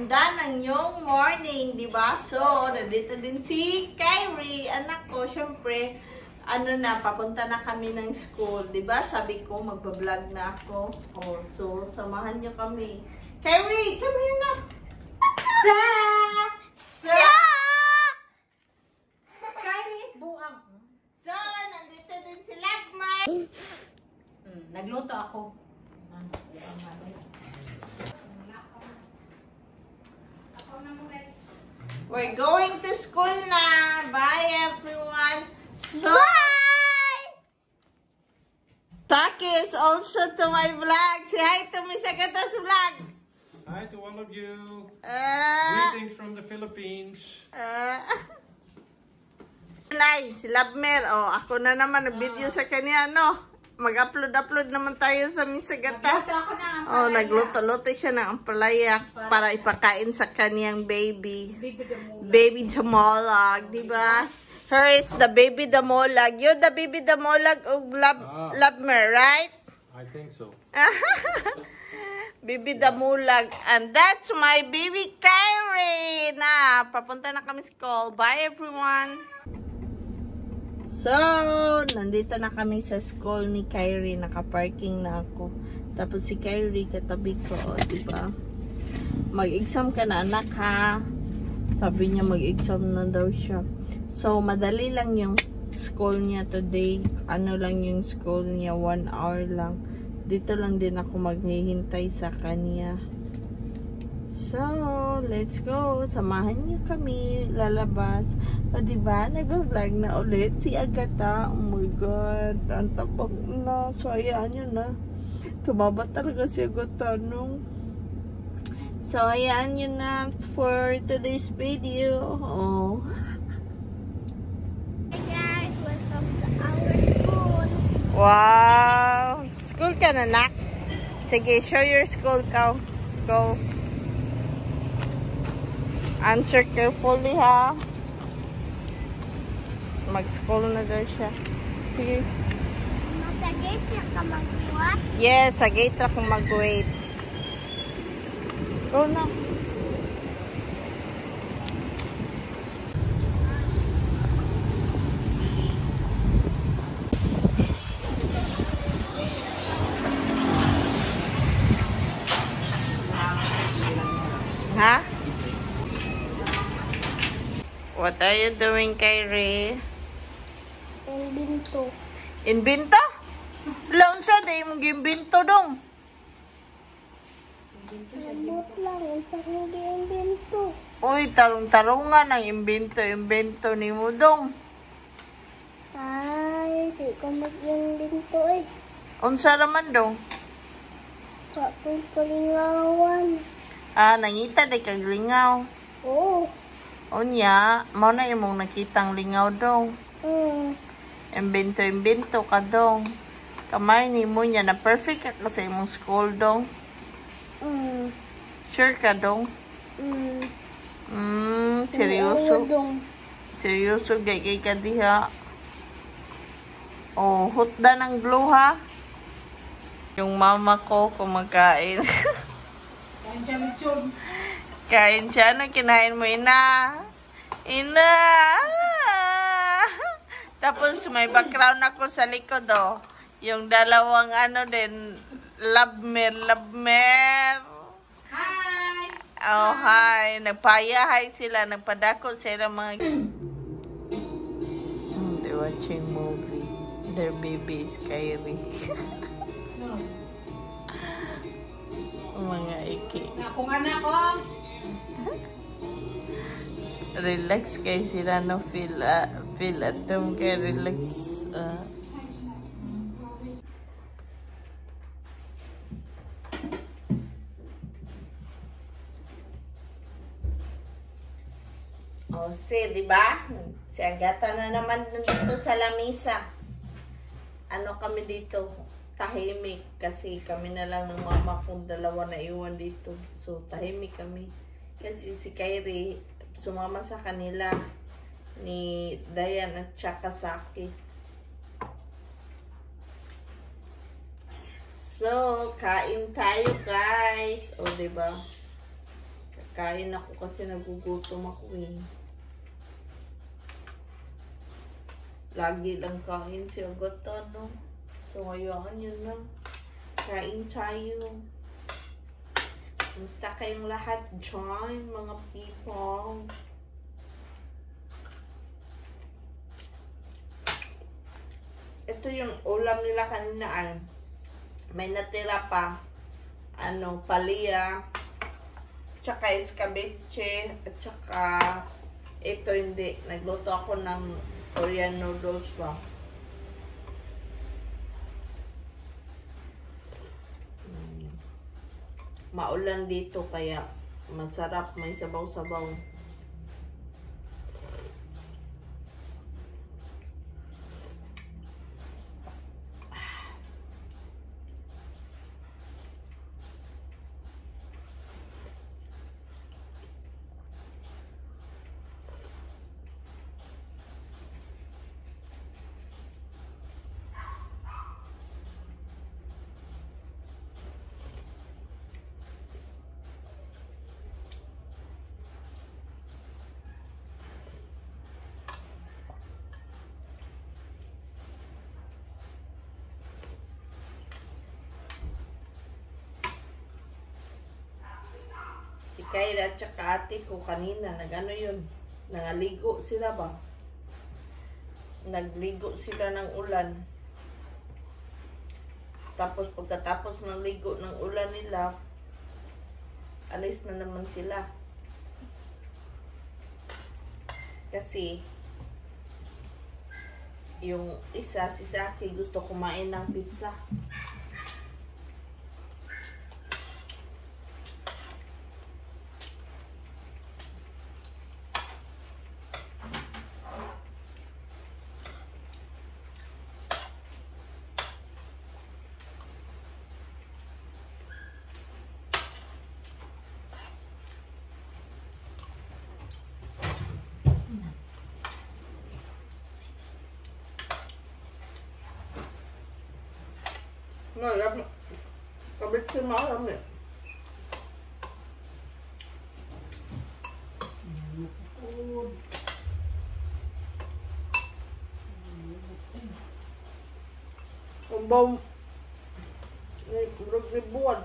ganda ng yung morning, di ba? So, nandito din si Kyrie, anak ko. Syempre, papunta na kami ng school, di ba? Sabi ko, magbablog na ako. Oh, so, samahan nyo kami. Kyrie, come here na. Kyrie is buang. So, nandito din si Lagmay. Nagluto ako. We're going to school na. Bye, everyone. So, bye! Taki is also to my vlog. Say hi to Miss Agata's vlog. Hi to all of you. Greetings from the Philippines. Nice, Labmer. Oh, ako na naman video sa kanya, no? Mag-upload naman tayo sa Miss Agata. Oh, nagluto-luto siya ng ampalaya para ipakain sa kanyang baby. Baby Damolag, di ba? Her is the baby Damolag. You the baby Damolag of Labmer, right? I think so. Baby Damulag. And that's my baby Kyrie. Na, papunta na kami school. Bye, everyone. So, nandito na kami sa school ni Kyrie. Naka-parking na ako. Tapos si Kyrie katabi ko, diba? Mag-exam ka na, anak, ha? Sabi niya mag-exam na daw siya. So, madali lang yung school niya today. Ano lang yung school niya, 1 hour lang. Dito lang din ako maghihintay sa kanya. So, let's go. Samahan niyo kami. Lalabas. O, diba? Nag-vlog na ulit si Agata. Oh my God. Ang tapang na. So, hayaan nyo na. Tumaba talaga si Agata, no? So, hayaan nyo na for today's video. Oh. Hi guys, welcome to our school. Wow! School ka na, nak? Sige, show your school ka. Go. Answer carefully, ha? Mag-school na daw siya. Sige. Sa gate siya ka mag-what? Yes, sa gate ako mag-wait. Go na. Ha? What are you doing, Kyrie? Yung binto. Inbinto? Laon sa day mong gimbinto dong? Nabot lang, yung sa hindi yung binto. Uy, tarong-tarungan ang imbento ni mo dong. Ay, di ko mag-yung binto eh. Unsa raman dong? Sa itong kalingawan. Ah, nangita day kag lingaw. Oo. Unya, mao na imong nakitang lingaw dong. Imbento ka dong. Kamay ni mo niya na perfect ka sa imong school dong. Sure ka dong? Seryoso. Seryoso gay ka diha. Oh, hutda ng glue, ha? Yung mama ko kumakain. Kain siya. Ano kinain mo, ina? Ina! Tapos may background ako sa likod, oh. Yung dalawang din, Labmer. Hi! Oh, hi. Nagpayahay sila. Nagpadako sila mga... They're watching movie. Their baby is Kyrie. Mga iki. Kung anak ko, Relax kay sila, no? Feel at home kay relax. Oh, di ba? Si Agata na naman dito sa lamisa. Ano kami dito? Tahimik kasi kami na lang ng mama kong dalawa na iwan dito. So, tahimik kami. Kasi si Kyrie sumama sa kanila ni Dayan at saka sa akin. So, kain tayo, guys. O, diba? Kain ako kasi nagugutom ako eh. Lagi lang kain si Agata, no? So, ngayon, yun lang. Kain tayo. Kumusta kayong lahat dyan, mga people? Ito yung ulam nila kanina. May natira pa. Palia. Tsaka escabeche. At tsaka, ito hindi. Nagluto ako ng Korean noodles pa. Maulan dito kaya masarap, may sabaw-sabaw. Si Kyra at saka ate ko kanina, nangaligo sila ba? Nagligo sila ng ulan. Tapos pagkatapos ng ligo ng ulan nila, alis na naman sila. Kasi, yung isa, si Saki, gusto kumain ng pizza. Malam, kabit si malam eh. Ang bawang ribuan.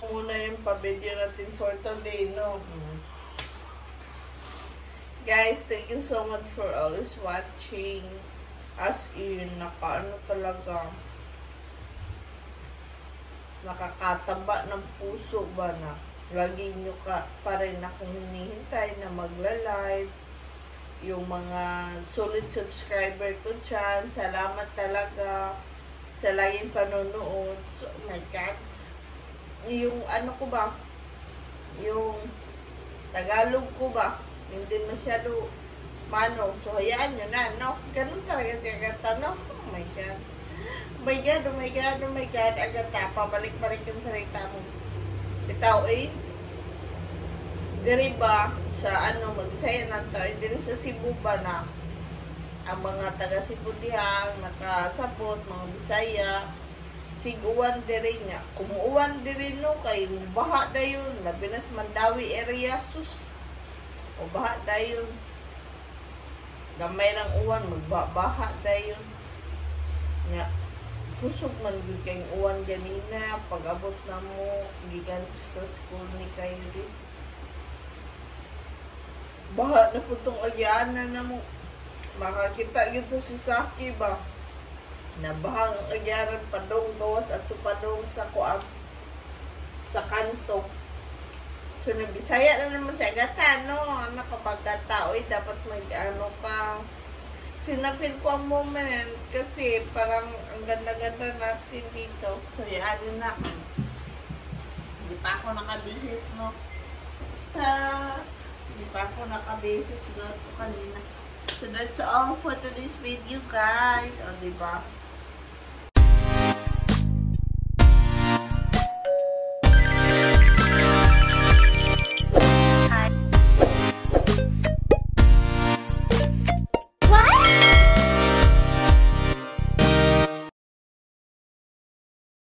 Muna yung pa-video natin for today, no? Guys, thank you so much for always watching. As in, talaga, nakakataba ng puso ba na lagi nyo pa rin akong hinihintay na magla-live. Yung mga solid subscriber ko dyan, salamat talaga sa laging panonood. So, oh my God. Yung yung Tagalog ko ba, hindi masyado so hayaan nyo na, no? Ganun talaga siya Agata, no? Oh my God. Oh my God, oh my God, oh my God, Agata, pabalik-balik yung salita mo. Bitaw eh, diri ba, sa magsaya ng tao, din sa Cebu ba na, ang mga taga-Cebu dihang, nakasabot, mga Bisaya, siguan diri nga. Kumuuwan diri no kay baha dayon, labi na sa Mandawi area sus. O baha dayon. Gamay lang uwan magbaha dayon. Nga kusog man gyud kay uwan ganina pag-abot na mo gikan sa school ni Kylie. Baha na putong agyanan na mo. Makakita gyud si Saki ba? Nabahang agyaran padong gawas at padong sa kuang sa kanto. So, nagbisaya na naman sa agata, no? Ano kapag tao, dapat mag-ano ka. Feel ko ang moment kasi parang ang ganda-ganda natin dito. So, yan na. Hindi pa ako nakabihis, no? Hindi pa ako nakabihis. Sinuot ko kanina. So, that's all for today's video, guys. O, diba?